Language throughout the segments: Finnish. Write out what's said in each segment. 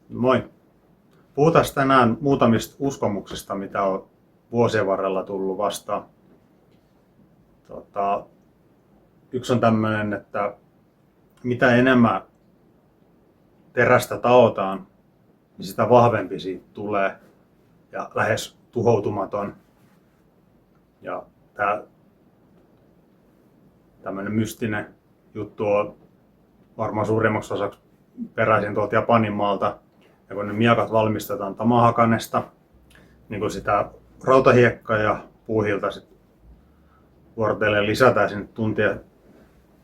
Moi. Puhutaan tänään muutamista uskomuksista, mitä on vuosien varrella tullut vastaan. Yksi on tämmöinen, että mitä enemmän terästä taotaan, niin sitä vahvempi siitä tulee ja lähes tuhoutumaton. Ja tämmöinen mystinen juttu on varmaan suurimmaksi osaksi peräisin tuolta Japanin maalta. Ja kun ne miekat valmistetaan Tamahakanesta, niin kun sitä rautahiekkaa ja puuhiiltä sit vuorotellen lisätään sinne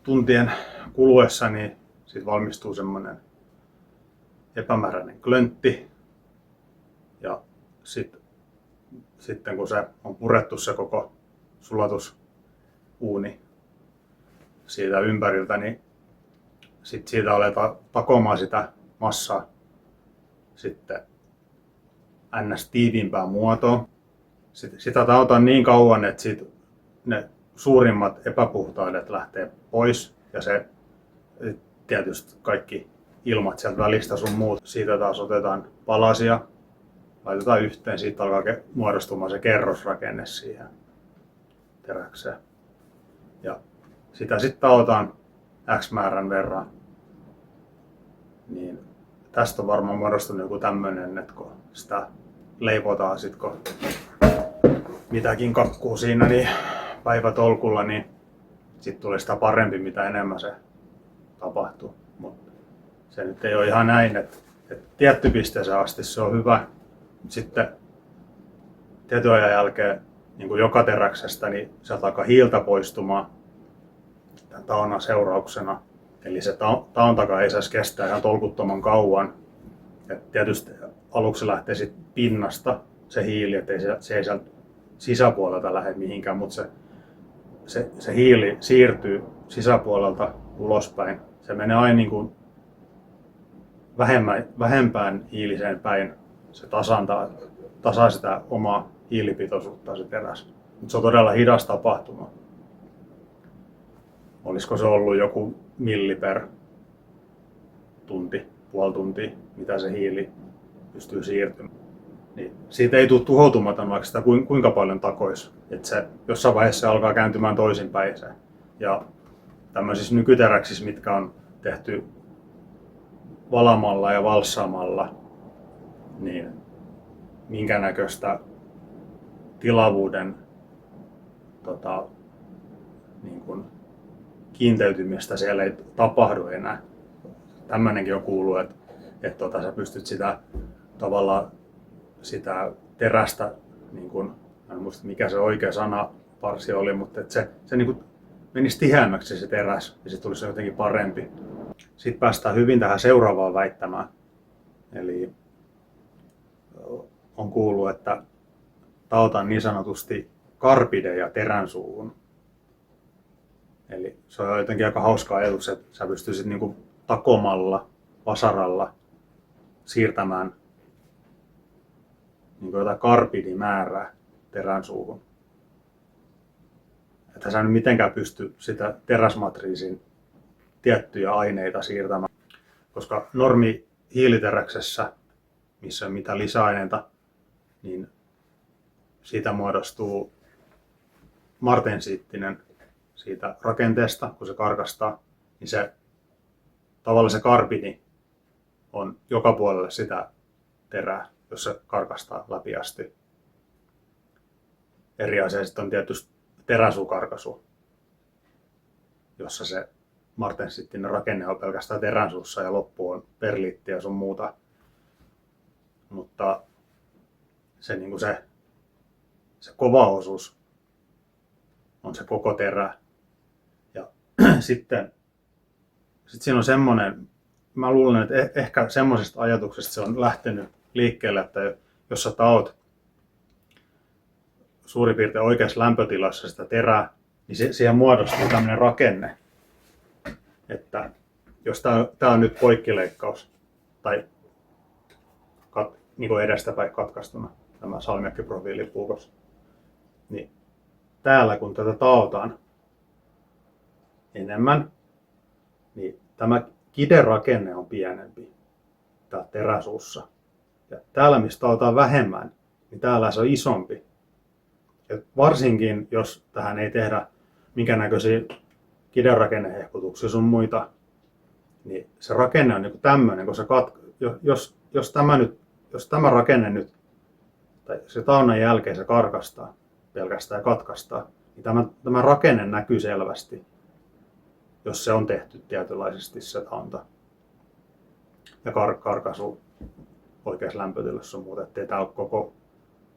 tuntien kuluessa, niin siitä valmistuu semmoinen epämääräinen klöntti. Ja sitten kun se on purettu se koko sulatusuuni siitä ympäriltä, niin siitä aletaan takomaan sitä massaa sitten ns. Tiiviimpään muotoon. Sitä taotaan niin kauan, että ne suurimmat epäpuhtaudet lähtee pois ja se tietysti kaikki ilmat sieltä välistä sun muut. Siitä taas otetaan palasia, laitetaan yhteen, siitä alkaa muodostumaan se kerrosrakenne siihen teräkseen. Ja sitä sitten taotaan X määrän verran. Niin tästä on varmaan muodostunut joku tämmöinen, että kun sitä leivotaan kun mitäkin kakkuu siinä niin päivätolkulla, niin sitten tulee sitä parempi, mitä enemmän se tapahtuu. Mutta se nyt ei ole ihan näin, että tietty pisteeseen asti se on hyvä, mutta sitten tietyn ajan jälkeen niin kuin joka teräksestä, niin sieltä alkaa hiiltä poistumaan tämän taonnan seurauksena. Eli se taontakaan ei saisi kestää ihan tolkuttoman kauan. Et tietysti aluksi lähtee sit pinnasta se hiili, ettei se ei sieltä sisäpuolelta lähde mihinkään, mutta se hiili siirtyy sisäpuolelta ulospäin. Se menee aina niin kuin vähempään hiiliseen päin. Se tasaa sitä omaa hiilipitoisuutta se teräs. Mutta se on todella hidas tapahtuma. Olisiko se ollut joku milli per tunti, puoli tuntia, mitä se hiili pystyy siirtymään. Niin siitä ei tule tuhoutumaton, vaikka sitä kuinka paljon takoisi. Että se jossain vaiheessa se alkaa kääntymään toisinpäin. Ja tämmöisissä nykyteräksissä, mitkä on tehty valamalla ja valssaamalla, niin minkä näköistä tilavuuden niin kun kiinteytymistä siellä ei tapahdu enää. Tämmöinenkin on kuullut, että sä pystyt tavallaan sitä terästä, niin kun, en muista mikä se oikea sanaparsi oli, mutta että se niin kun menisi tiheämmäksi se teräs ja se tulisi jotenkin parempi. Sitten päästään hyvin tähän seuraavaan väittämään. Eli on kuullut, että taotaan niin sanotusti karpideja teränsuuhun. Eli se on jotenkin aika hauska ajatus, että sä pystyisit niin kuin takomalla, vasaralla siirtämään niin kuin jotain karpidimäärää teränsuuhun. Että sä nyt mitenkään pysty sitä teräsmatriisin tiettyjä aineita siirtämään. Koska normi hiiliteräksessä, missä on mitään lisäaineita, niin siitä muodostuu martensiittinen siitä rakenteesta, kun se karkastaa, niin tavallaan se karpidi on joka puolelle sitä terää, jos se karkastaa läpi asti. Eri asia sitten on tietysti teräsuukarkaisu, jossa se martensiittinen rakenne on pelkästään teränsuussa ja loppu on perliitti ja sun muuta. Mutta se kova osuus on se koko terä. Ja sitten siinä on semmoinen, mä luulen, että ehkä semmoisesta ajatuksesta se on lähtenyt liikkeelle, että jos sä taot suurin piirtein oikeassa lämpötilassa sitä terää, niin siihen muodostuu tämmöinen rakenne, että jos tää on nyt poikkileikkaus tai niin kuin edestäpäin katkaistuna tämä salmiakkiprofiilipuukos, niin täällä kun tätä taotaan enemmän, niin tämä kiderakenne on pienempi. täällä teräsuussa. Ja täällä, mistä otetaan vähemmän, niin täällä se on isompi. Ja varsinkin, jos tähän ei tehdä minkäännäköisiä kidenrakennehehkutuksia sun muita, niin se rakenne on niin tämmöinen, kun jos tämä rakenne nyt, tai se taunan jälkeen se karkastaa pelkästään ja katkaistaan, niin tämä rakenne näkyy selvästi, jos se on tehty tietynlaisesti se taunta. Ja karkaisu oikeassa lämpötilassa on muuta, ettei tää ole koko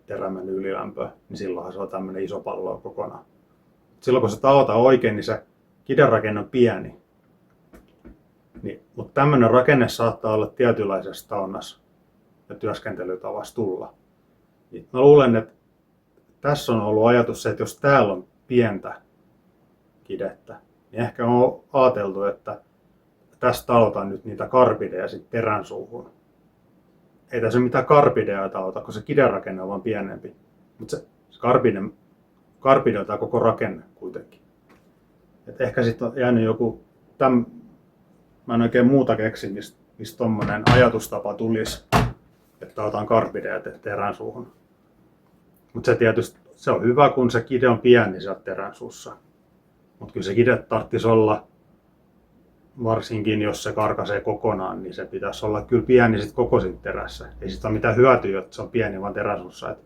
terä mennyt ylilämpöä, niin silloinhan se on tämmöinen iso pallo kokonaan. Silloin kun se taotaan oikein, niin se kidenrakenne on pieni. Mutta tämmöinen rakenne saattaa olla tietynlaisessa taunassa ja työskentelytavassa tulla. Niin mä luulen, että tässä on ollut ajatus se, että jos täällä on pientä kidettä, niin ehkä on ajateltu, että tästä taotaan nyt niitä karbideja sitten terän suuhun. Ei tässä mitään karbideja taota, kun se kidenrakenne on vaan pienempi. Mutta se karbide on tämä koko rakenne kuitenkin. Et ehkä sitten on jäänyt joku, mä en oikein muuta keksi, mistä tommonen ajatustapa tulisi, että otan karbideja terän suuhun. Mutta se tietysti se on hyvä, kun se kide on pieni sieltä terän suussa. Mutta kyllä se kide tarvitsisi olla, varsinkin jos se karkaisee kokonaan, niin se pitäisi olla kyllä pieni sit koko siitä terässä. Ei siitä ole mitään hyötyä, että se on pieni vaan teräsuussa, että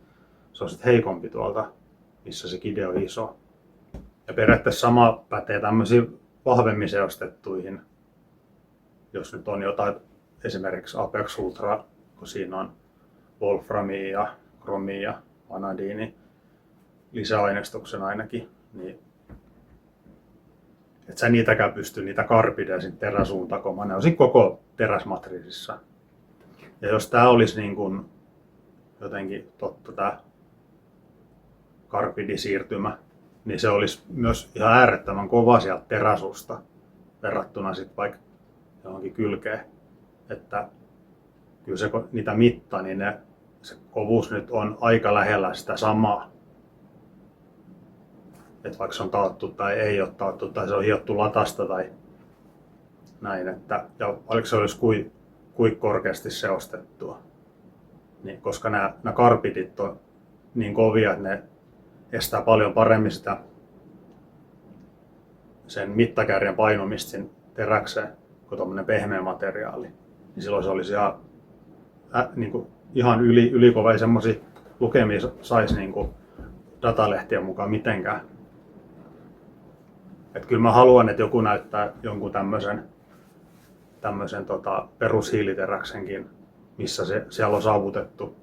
se on sitten heikompi tuolta, missä se kide on iso. Ja periaatteessa sama pätee tämmöisiin vahvemmin seostettuihin. Jos nyt on jotain, esimerkiksi Apex Ultra, kun siinä on wolframia ja kromia ja vanadiini lisäaineistuksen ainakin, niin et sä niitäkään pysty niitä karbideja sinne teräsuun takomaan. Ne on siinä koko teräsmatriisissa. Ja jos tää olisi niin kuin jotenkin totta tää karbidisiirtymä, niin se olisi myös ihan äärettömän kova sieltä teräsuusta verrattuna sitten vaikka johonkin kylkeen. Että kyllä se niitä mittaa, niin se kovuus nyt on aika lähellä sitä samaa. Että vaikka se on taattu tai ei ole taattu tai se on hiottu latasta tai näin, että ja vaikka se olisi kuin korkeasti seostettua. Niin, koska nämä karbidit on niin kovia, että ne estää paljon paremmin sitä sen mittakärjen painumista sinne teräkseen kuin tuommoinen pehmeä materiaali. Niin silloin se olisi ihan ylikova, ei semmoisia lukemia saisi niin datalehtien mukaan mitenkään. Että kyllä mä haluan, että joku näyttää jonkun tämmöisen perushiiliteräksenkin, missä siellä on saavutettu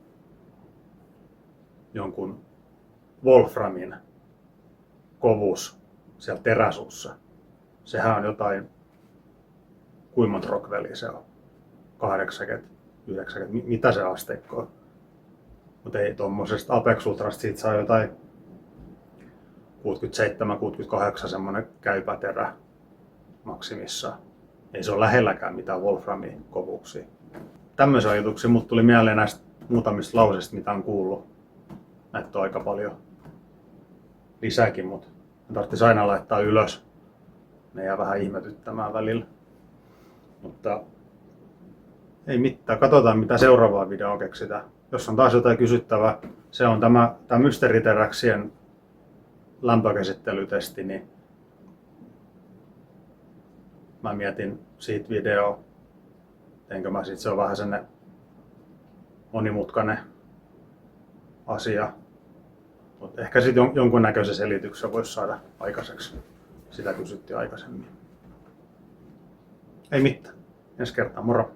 jonkun wolframin kovuus siellä teräsuussa. Sehän on jotain, kuinka monta Rockwellia se on? 80, 90, mitä se asteikko on? Mutta ei tuommoisesta Apex Ultrasta siitä saa jotain 67-68 semmoinen käypä terä maksimissaan. Ei se ole lähelläkään mitään wolframin kovuuksia. Tämmöisiä ajatuksia mut tuli mieleen näistä muutamista lausista, mitä on kuullut. Näitä on aika paljon lisääkin, mutta tarvitsisi aina laittaa ylös. Ne jää vähän ihmetyttämään välillä. Mutta ei mitään, katsotaan mitä seuraavaa videoa keksitään. Jos on taas jotain kysyttävää, se on tämä mysteeriteräksien lämpökäsittelytesti, niin mä mietin siitä videoa. Teinkö mä siitä, se on vähän sellainen monimutkainen asia. Mutta ehkä sitten jonkunnäköisen selityksen voisi saada aikaiseksi. Sitä kysyttiin aikaisemmin. Ei mitään. Ensi kertaa, moro!